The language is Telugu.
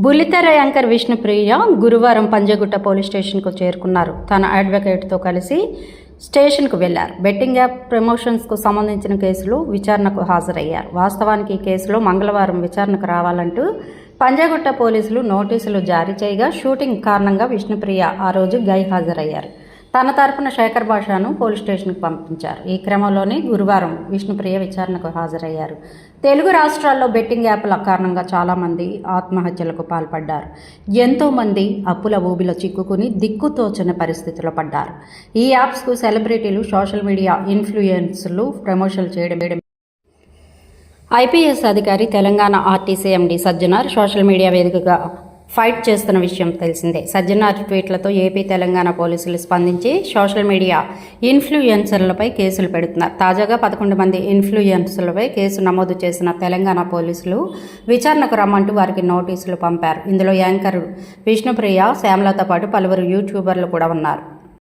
బుల్లితెర యాంకర్ విష్ణుప్రియ గురువారం పంజగుట్ట పోలీస్ స్టేషన్కు చేరుకున్నారు. తన అడ్వకేట్తో కలిసి స్టేషన్కు వెళ్లారు. బెట్టింగ్ యాప్ ప్రమోషన్స్కు సంబంధించిన కేసులు విచారణకు హాజరయ్యారు. వాస్తవానికి ఈ కేసులో మంగళవారం విచారణకు రావాలంటూ పంజగుట్ట పోలీసులు నోటీసులు జారీ చేయగా షూటింగ్ కారణంగా విష్ణుప్రియ ఆ రోజు గైహాజరయ్యారు. తన తరపున శేఖర్ భాషను పోలీస్ స్టేషన్కు పంపించారు. ఈ క్రమంలోనే గురువారం విష్ణుప్రియ విచారణకు హాజరయ్యారు. తెలుగు రాష్ట్రాల్లో బెట్టింగ్ యాప్ల కారణంగా చాలామంది ఆత్మహత్యలకు పాల్పడ్డారు. ఎంతోమంది అప్పుల ఊబిలో చిక్కుకుని దిక్కుతోచని పరిస్థితిలో పడ్డారు. ఈ యాప్స్కు సెలబ్రిటీలు, సోషల్ మీడియా ఇన్ఫ్లుయెన్సర్లు ప్రమోషన్లు చేయడం ఐపీఎస్ అధికారి Telangana RTC MD Sajjanar social media వేదికగా ఫైట్ చేస్తున్న విషయం తెలిసిందే. సజ్జనార్ ట్వీట్లతో ఏపీ, తెలంగాణ పోలీసులు స్పందించి సోషల్ మీడియా ఇన్ఫ్లుయెన్సర్లపై కేసులు పెడుతున్నారు. తాజాగా 11 మంది ఇన్ఫ్లుయెన్సర్లపై కేసు నమోదు చేసిన తెలంగాణ పోలీసులు విచారణకు రమ్మంటూ వారికి నోటీసులు పంపారు. ఇందులో యాంకర్ విష్ణుప్రియ, శ్యామలతో పాటు పలువురు యూట్యూబర్లు కూడా ఉన్నారు.